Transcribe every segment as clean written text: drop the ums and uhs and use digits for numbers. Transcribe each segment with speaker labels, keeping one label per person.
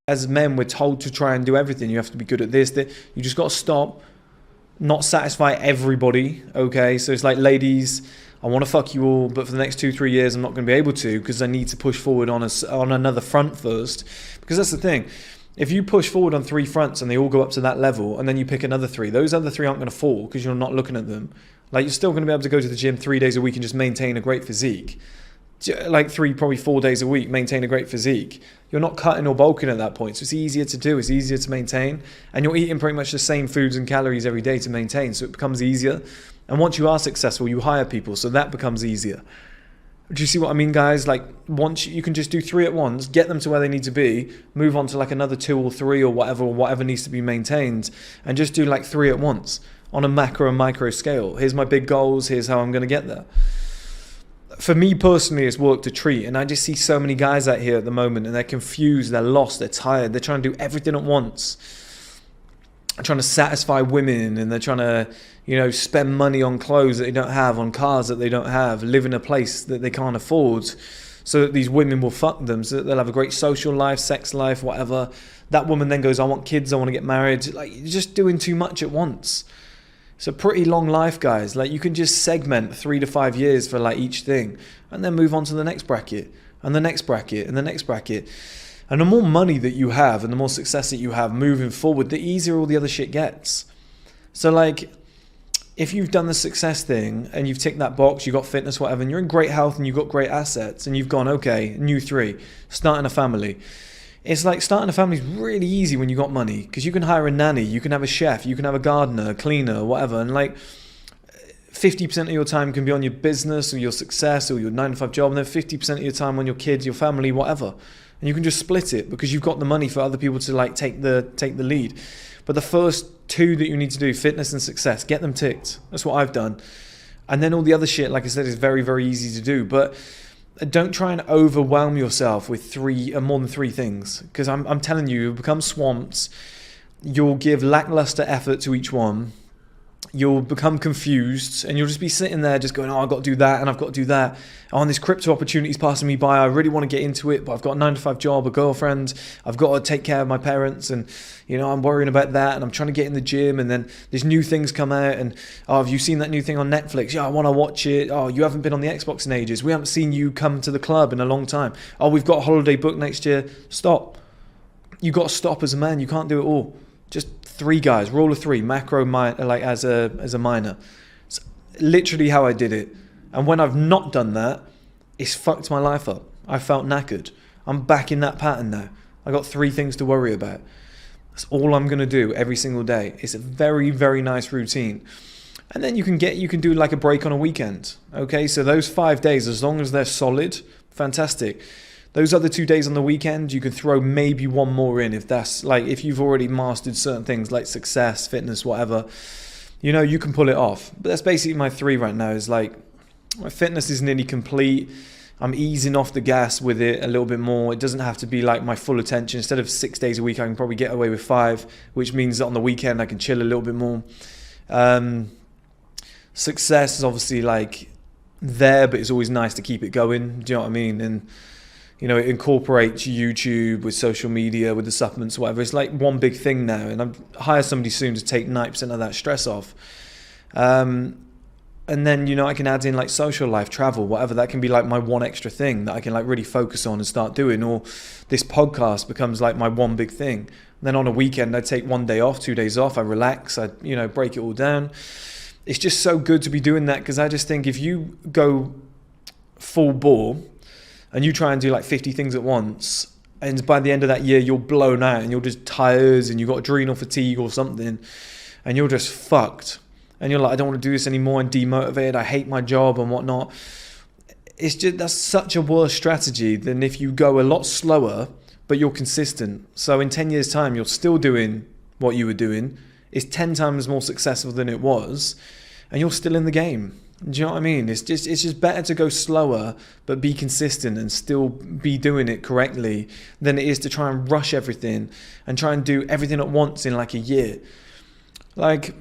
Speaker 1: as men, we're told to try and do everything. You have to be good at this, that. You just got to stop, not satisfy everybody, okay? So it's like, ladies, I want to fuck you all, but for the next 2-3 years, I'm not going to be able to, because I need to push forward on another front first. Because that's the thing. If you push forward on 3 fronts and they all go up to that level, and then you pick another 3, those other 3 aren't going to fall because you're not looking at them. Like, you're still going to be able to go to the gym 3 days a week and just maintain a great physique. Like 3, probably 4 days a week, maintain a great physique. You're not cutting or bulking at that point. So it's easier to do. It's easier to maintain. And you're eating pretty much the same foods and calories every day to maintain. So it becomes easier. And once you are successful, you hire people. So that becomes easier. Do you see what I mean, guys? Like, once you can just do 3 at once, get them to where they need to be, move on to like another 2 or 3 or whatever needs to be maintained, and just do like 3 at once on a macro and micro scale. Here's my big goals. Here's how I'm going to get there. For me personally, it's worked a treat. And I just see so many guys out here at the moment, and they're confused, they're lost, they're tired. They're trying to do everything at once. They're trying to satisfy women, and they're trying to, spend money on clothes that they don't have, on cars that they don't have, live in a place that they can't afford, so that these women will fuck them, so that they'll have a great social life, sex life, whatever. That woman then goes, I want kids, I want to get married. Like, you're just doing too much at once. It's a pretty long life, guys. Like, you can just segment 3 to 5 years for like each thing, and then move on to the next bracket, and the next bracket, and the next bracket. And the more money that you have and the more success that you have moving forward, the easier all the other shit gets. So like, if you've done the success thing and you've ticked that box, you got fitness, whatever, and you're in great health and you've got great assets, and you've gone, okay, new 3, starting a family. It's like, starting a family is really easy when you got money, because you can hire a nanny, you can have a chef, you can have a gardener, a cleaner, whatever, and like 50% of your time can be on your business or your success or your 9-to-5 job, and then 50% of your time on your kids, your family, whatever. And you can just split it because you've got the money for other people to like take the lead. But the first 2 that you need to do, fitness and success, get them ticked. That's what I've done. And then all the other shit, like I said, is very, very easy to do. But don't try and overwhelm yourself with more than 3 things, because I'm telling you, you'll become swamped. You'll give lackluster effort to each one. You'll become confused, and you'll just be sitting there just going, oh, I've got to do that, and I've got to do that. Oh, and this crypto opportunity is passing me by. I really want to get into it, but I've got a 9-to-5 job, a girlfriend. I've got to take care of my parents, and I'm worrying about that, and I'm trying to get in the gym, and then there's new things come out, and oh, have you seen that new thing on Netflix? Yeah, I want to watch it. Oh, you haven't been on the Xbox in ages. We haven't seen you come to the club in a long time. Oh, we've got a holiday booked next year. Stop. You got to stop as a man. You can't do it all. Just 3 guys, rule of 3, macro, like as a minor. It's literally how I did it. And when I've not done that, it's fucked my life up. I felt knackered. I'm back in that pattern now. I got 3 things to worry about. That's all I'm going to do every single day. It's a very, very nice routine. And then you can do like a break on a weekend. Okay, so those 5 days, as long as they're solid, fantastic. Those other 2 days on the weekend, you can throw maybe 1 more in if you've already mastered certain things like success, fitness, whatever, you can pull it off. But that's basically my 3 right now. Is like, my fitness is nearly complete. I'm easing off the gas with it a little bit more. It doesn't have to be like my full attention. Instead of 6 days a week, I can probably get away with 5, which means that on the weekend I can chill a little bit more. Success is obviously like there, but it's always nice to keep it going. Do you know what I mean? And it incorporates YouTube with social media, with the supplements, whatever. It's like one big thing now, and I'm hire somebody soon to take 90% of that stress off. And then, I can add in like social life, travel, whatever. That can be like my one extra thing that I can like really focus on and start doing. Or this podcast becomes like my one big thing. And then on a weekend, I take 1 day off, 2 days off. I relax. I, break it all down. It's just so good to be doing that, because I just think if you go full bore and you try and do like 50 things at once, and by the end of that year, you're blown out and you're just tired and you've got adrenal fatigue or something, and you're just fucked. And you're like, I don't want to do this anymore. I'm demotivated. I hate my job and whatnot. It's just, that's such a worse strategy than if you go a lot slower, but you're consistent. So in 10 years' time, you're still doing what you were doing. It's 10 times more successful than it was, and you're still in the game. Do you know what I mean? It's just better to go slower, but be consistent and still be doing it correctly, than it is to try and rush everything and try and do everything at once in like a year. Like,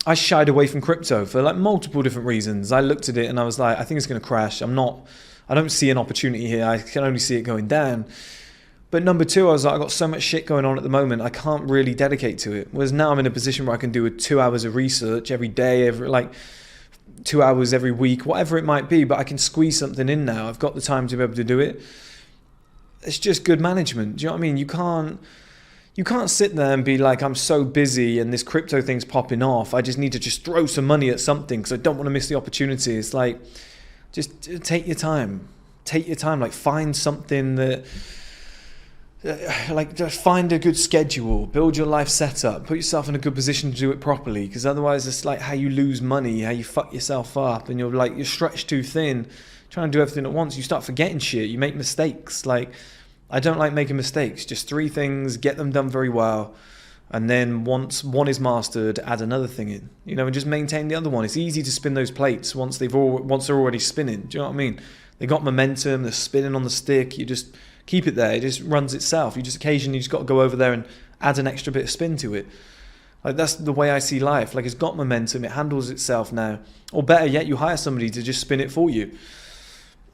Speaker 1: I shied away from crypto for like multiple different reasons. I looked at it and I was like, I think it's going to crash. I don't see an opportunity here. I can only see it going down. But number two, I was like, I got so much shit going on at the moment, I can't really dedicate to it. Whereas now I'm in a position where I can do 2 hours of research every day, every like 2 hours every week, whatever it might be. But I can squeeze something in now. I've got the time to be able to do it. It's just good management. Do you know what I mean? You can't sit there and be like, I'm so busy and this crypto thing's popping off, I just need to just throw some money at something because I don't want to miss the opportunity. It's like, just take your time. Take your time. Like, find something that, like, just find a good schedule, build your life setup, put yourself in a good position to do it properly, because otherwise it's like how you lose money, how you fuck yourself up, and you're stretched too thin trying to do everything at once. You start forgetting shit, you make mistakes. Like, I don't like making mistakes. Just 3 things, get them done very well, and then once one is mastered, add another thing in, and just maintain the other one. It's easy to spin those plates once they're already spinning. Do you know what I mean? They got momentum, they're spinning on the stick. You just keep it there. It just runs itself. You just occasionally got to go over there and add an extra bit of spin to it. Like, that's the way I see life. Like, it's got momentum, it handles itself now. Or better yet, you hire somebody to just spin it for you.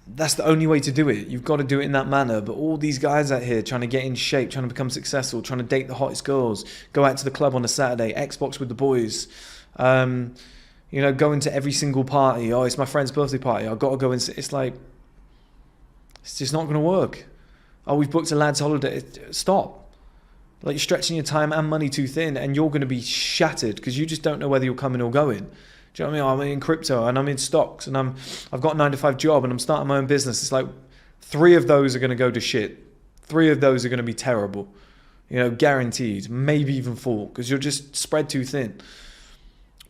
Speaker 1: That's the only way to do it. You've got to do it in that manner. But all these guys out here trying to get in shape, trying to become successful, trying to date the hottest girls, go out to the club on a Saturday, Xbox with the boys, go into every single party. Oh, it's my friend's birthday party, I've got to go and sit. It's like, it's just not going to work. Oh, we've booked a lad's holiday. Stop. Like, you're stretching your time and money too thin, and you're going to be shattered because you just don't know whether you're coming or going. Do you know what I mean? I'm in crypto and I'm in stocks and I've got a 9-to-5 job and I'm starting my own business. It's like 3 of those are going to go to shit. 3 of those are going to be terrible. Guaranteed. Maybe even 4, because you're just spread too thin.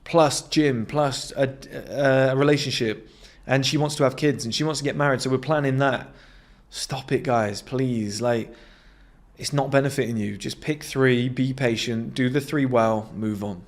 Speaker 1: Plus gym, plus a relationship, and she wants to have kids and she wants to get married, so we're planning that. Stop it, guys, please. Like, it's not benefiting you. Just pick 3, be patient, do the 3 well, move on.